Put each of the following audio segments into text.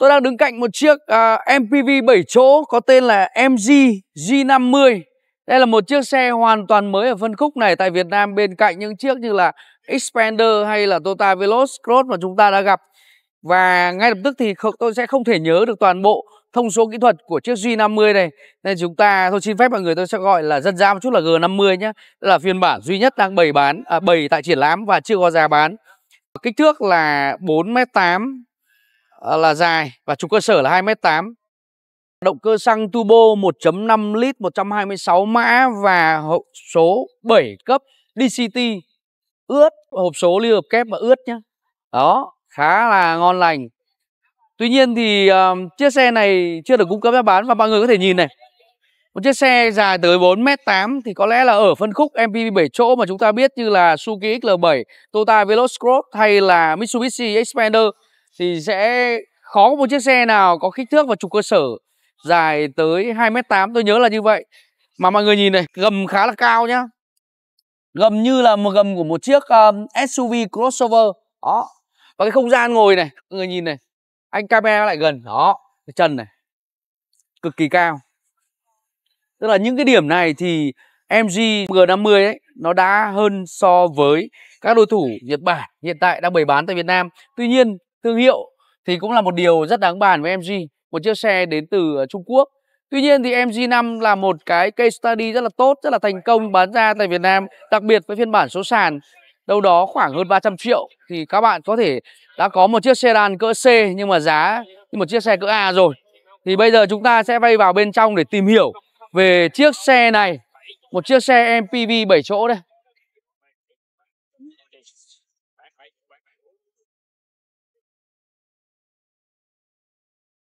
Tôi đang đứng cạnh một chiếc MPV 7 chỗ có tên là MG G50. Đây là một chiếc xe hoàn toàn mới ở phân khúc này tại Việt Nam, bên cạnh những chiếc như là Xpander hay là Toyota Veloz Cross mà chúng ta đã gặp. Và ngay lập tức thì tôi sẽ không thể nhớ được toàn bộ thông số kỹ thuật của chiếc G50 này, nên tôi xin phép mọi người tôi sẽ gọi là dân dã một chút là G50 nhé. Đây là phiên bản duy nhất đang bày tại triển lãm và chưa có giá bán. Kích thước là 4m8 là dài và trục cơ sở là 2m8. Động cơ xăng turbo 1.5 lít 126 mã và hộp số 7 cấp DCT ướt, hộp số ly hợp kép và ướt nhé. Đó, khá là ngon lành. Tuy nhiên thì chiếc xe này chưa được cung cấp giá bán và mọi người có thể nhìn này. Một chiếc xe dài tới 4m8 thì có lẽ là ở phân khúc MPV 7 chỗ mà chúng ta biết như là Suzuki XL7, Toyota Veloz Cross hay là Mitsubishi Xpander thì sẽ khó có một chiếc xe nào có kích thước và trục cơ sở dài tới 2m8, tôi nhớ là như vậy. Mà mọi người nhìn này, gầm khá là cao nhá. Gầm như là một gầm của một chiếc SUV crossover. Đó. Và cái không gian ngồi này, mọi người nhìn này. Anh camera lại gần, đó, cái chân này cực kỳ cao. Tức là những cái điểm này thì MG G50 ấy nó đã hơn so với các đối thủ Nhật Bản hiện tại đang bày bán tại Việt Nam. Tuy nhiên thương hiệu thì cũng là một điều rất đáng bàn với MG, một chiếc xe đến từ Trung Quốc. Tuy nhiên thì MG5 là một cái case study rất là tốt, rất là thành công bán ra tại Việt Nam, đặc biệt với phiên bản số sàn đâu đó khoảng hơn 300 triệu thì các bạn có thể đã có một chiếc sedan cỡ C nhưng mà giá như một chiếc xe cỡ A rồi. Thì bây giờ chúng ta sẽ bay vào bên trong để tìm hiểu về chiếc xe này, một chiếc xe MPV 7 chỗ đây.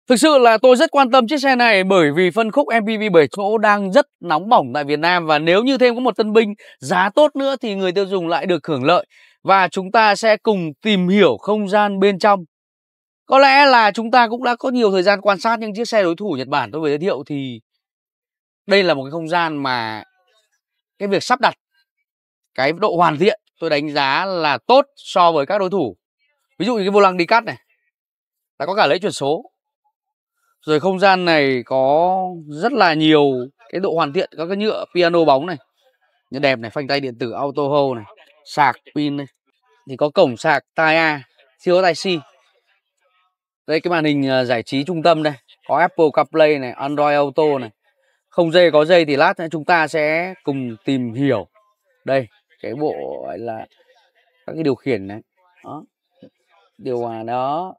Thực sự là tôi rất quan tâm chiếc xe này bởi vì phân khúc MPV 7 chỗ đang rất nóng bỏng tại Việt Nam. Và nếu như thêm có một tân binh giá tốt nữa thì người tiêu dùng lại được hưởng lợi. Và chúng ta sẽ cùng tìm hiểu không gian bên trong. Có lẽ là chúng ta cũng đã có nhiều thời gian quan sát những chiếc xe đối thủ Nhật Bản tôi vừa giới thiệu thì đây là một cái không gian mà cái việc sắp đặt, cái độ hoàn thiện tôi đánh giá là tốt so với các đối thủ. Ví dụ như cái vô lăng đi cắt này đã có cả lẫy chuyển số. Rồi không gian này có rất là nhiều cái độ hoàn thiện, có cái nhựa piano bóng này, như đẹp này, phanh tay điện tử auto hold này, sạc pin này, thì có cổng sạc tai A, siêu có tai C. Đây cái màn hình giải trí trung tâm đây, có Apple CarPlay này, Android Auto này. Không dây có dây thì lát nữa chúng ta sẽ cùng tìm hiểu. Đây, cái bộ gọi là các cái điều khiển này. Đó. Điều hòa đó,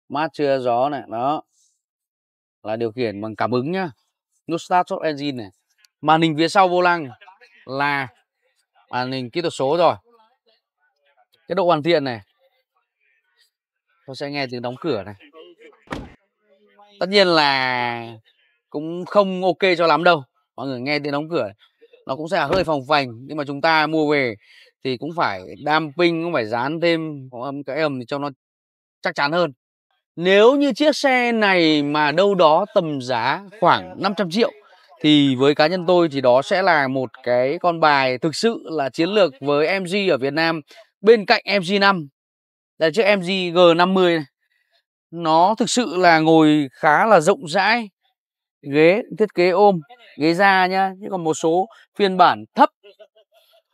mát chưa gió này, đó. Là điều khiển bằng cảm ứng nhá. Nút start stop engine này. Màn hình phía sau vô lăng là màn hình kỹ thuật số rồi. Cái độ hoàn thiện này, tôi sẽ nghe tiếng đóng cửa này. Tất nhiên là cũng không ok cho lắm đâu. Mọi người nghe tiếng đóng cửa này, nó cũng sẽ hơi phồng phềnh, nhưng mà chúng ta mua về thì cũng phải damping, cũng phải dán thêm cái ầm cho nó chắc chắn hơn. Nếu như chiếc xe này mà đâu đó tầm giá khoảng 500 triệu thì với cá nhân tôi thì đó sẽ là một cái con bài thực sự là chiến lược với MG ở Việt Nam. Bên cạnh MG5 là chiếc MG G50 này. Nó thực sự là ngồi khá là rộng rãi. Ghế thiết kế ôm, ghế da nhá. Nhưng còn một số phiên bản thấp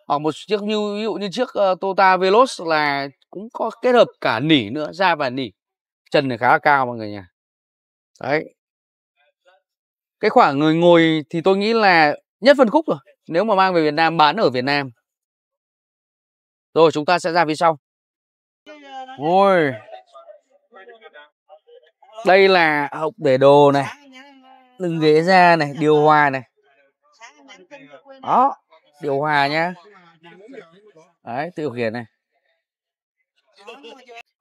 hoặc một chiếc ví dụ như chiếc Toyota Veloz là cũng có kết hợp cả nỉ nữa, da và nỉ. Chân này khá là cao mọi người nhỉ. Đấy. Cái khoảng người ngồi thì tôi nghĩ là nhất phân khúc rồi. Nếu mà mang về Việt Nam bán ở Việt Nam. Rồi chúng ta sẽ ra phía sau. Ôi. Đây là hộc để đồ này. Lưng ghế da này, điều hòa này. Đó, điều hòa nhá. Đấy, điều khiển này.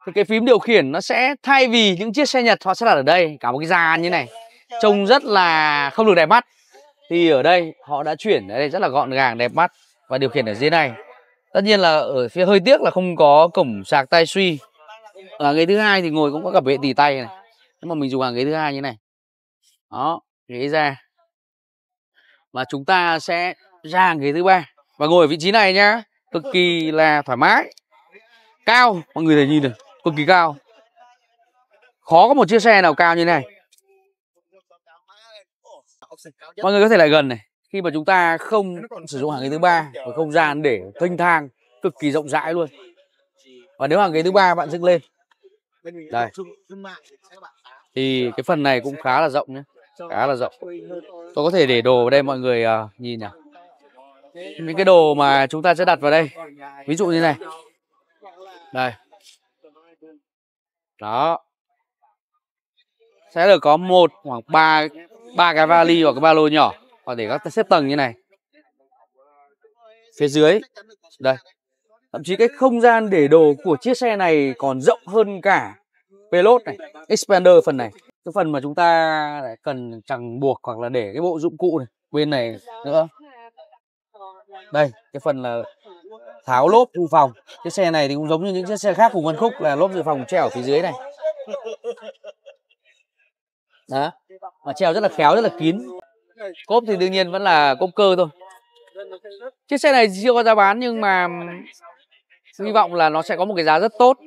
Thì cái phím điều khiển nó sẽ thay vì những chiếc xe Nhật họ sẽ đặt ở đây, cả một cái gian như này, trông rất là không được đẹp mắt. Thì ở đây họ đã chuyển ở đây rất là gọn gàng, đẹp mắt và điều khiển ở dưới này. Tất nhiên là ở phía hơi tiếc là không có cổng sạc tai suy. Ở ghế thứ hai thì ngồi cũng có cả bệ tì tay này. Nhưng mà mình dùng hàng ghế thứ hai như này. Đó, ghế ra. Và chúng ta sẽ ra hàng ghế thứ ba và ngồi ở vị trí này nhá, cực kỳ là thoải mái. Cao, mọi người thấy nhìn được, cực kỳ cao. Khó có một chiếc xe nào cao như này. Mọi người có thể lại gần này. Khi mà chúng ta không sử dụng hàng ghế thứ ba, và không gian để thênh thang cực kỳ rộng rãi luôn. Và nếu hàng ghế thứ ba bạn dâng lên đây, thì cái phần này cũng khá là rộng nhé, khá là rộng. Tôi có thể để đồ vào đây mọi người nhìn nào. Những cái đồ mà chúng ta sẽ đặt vào đây, ví dụ như này. Đây. Đó. Sẽ được có một khoảng ba cái vali hoặc cái ba lô nhỏ, hoặc để các xếp tầng như này. Phía dưới đây, thậm chí cái không gian để đồ của chiếc xe này còn rộng hơn cả Veloz này, Xpander phần này. Cái phần mà chúng ta cần chẳng buộc hoặc là để cái bộ dụng cụ này bên này nữa. Đây, cái phần là tháo lốp dự phòng. Chiếc xe này thì cũng giống như những chiếc xe khác cùng phân khúc là lốp dự phòng treo ở phía dưới này. Đó, mà treo rất là khéo, rất là kín. Cốp thì đương nhiên vẫn là cốp cơ thôi. Chiếc xe này chưa có giá bán nhưng mà hy vọng là nó sẽ có một cái giá rất tốt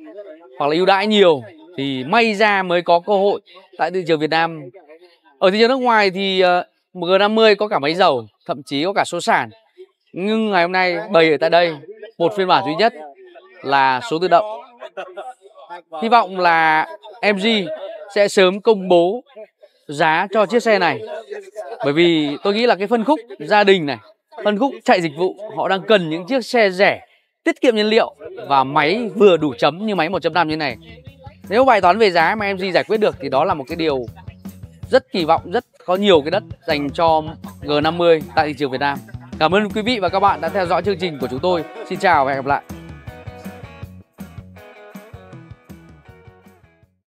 hoặc là ưu đãi nhiều thì may ra mới có cơ hội tại thị trường Việt Nam. Ở thị trường nước ngoài thì G50 có cả máy dầu, thậm chí có cả số sàn. Nhưng ngày hôm nay bày ở tại đây một phiên bản duy nhất là số tự động. Hy vọng là MG sẽ sớm công bố giá cho chiếc xe này. Bởi vì tôi nghĩ là cái phân khúc gia đình này, phân khúc chạy dịch vụ, họ đang cần những chiếc xe rẻ, tiết kiệm nhiên liệu và máy vừa đủ chấm như máy 1.5 như này. Nếu bài toán về giá mà MG giải quyết được thì đó là một cái điều rất kỳ vọng, rất có nhiều cái đất dành cho G50 tại thị trường Việt Nam. Cảm ơn quý vị và các bạn đã theo dõi chương trình của chúng tôi. Xin chào và hẹn gặp lại.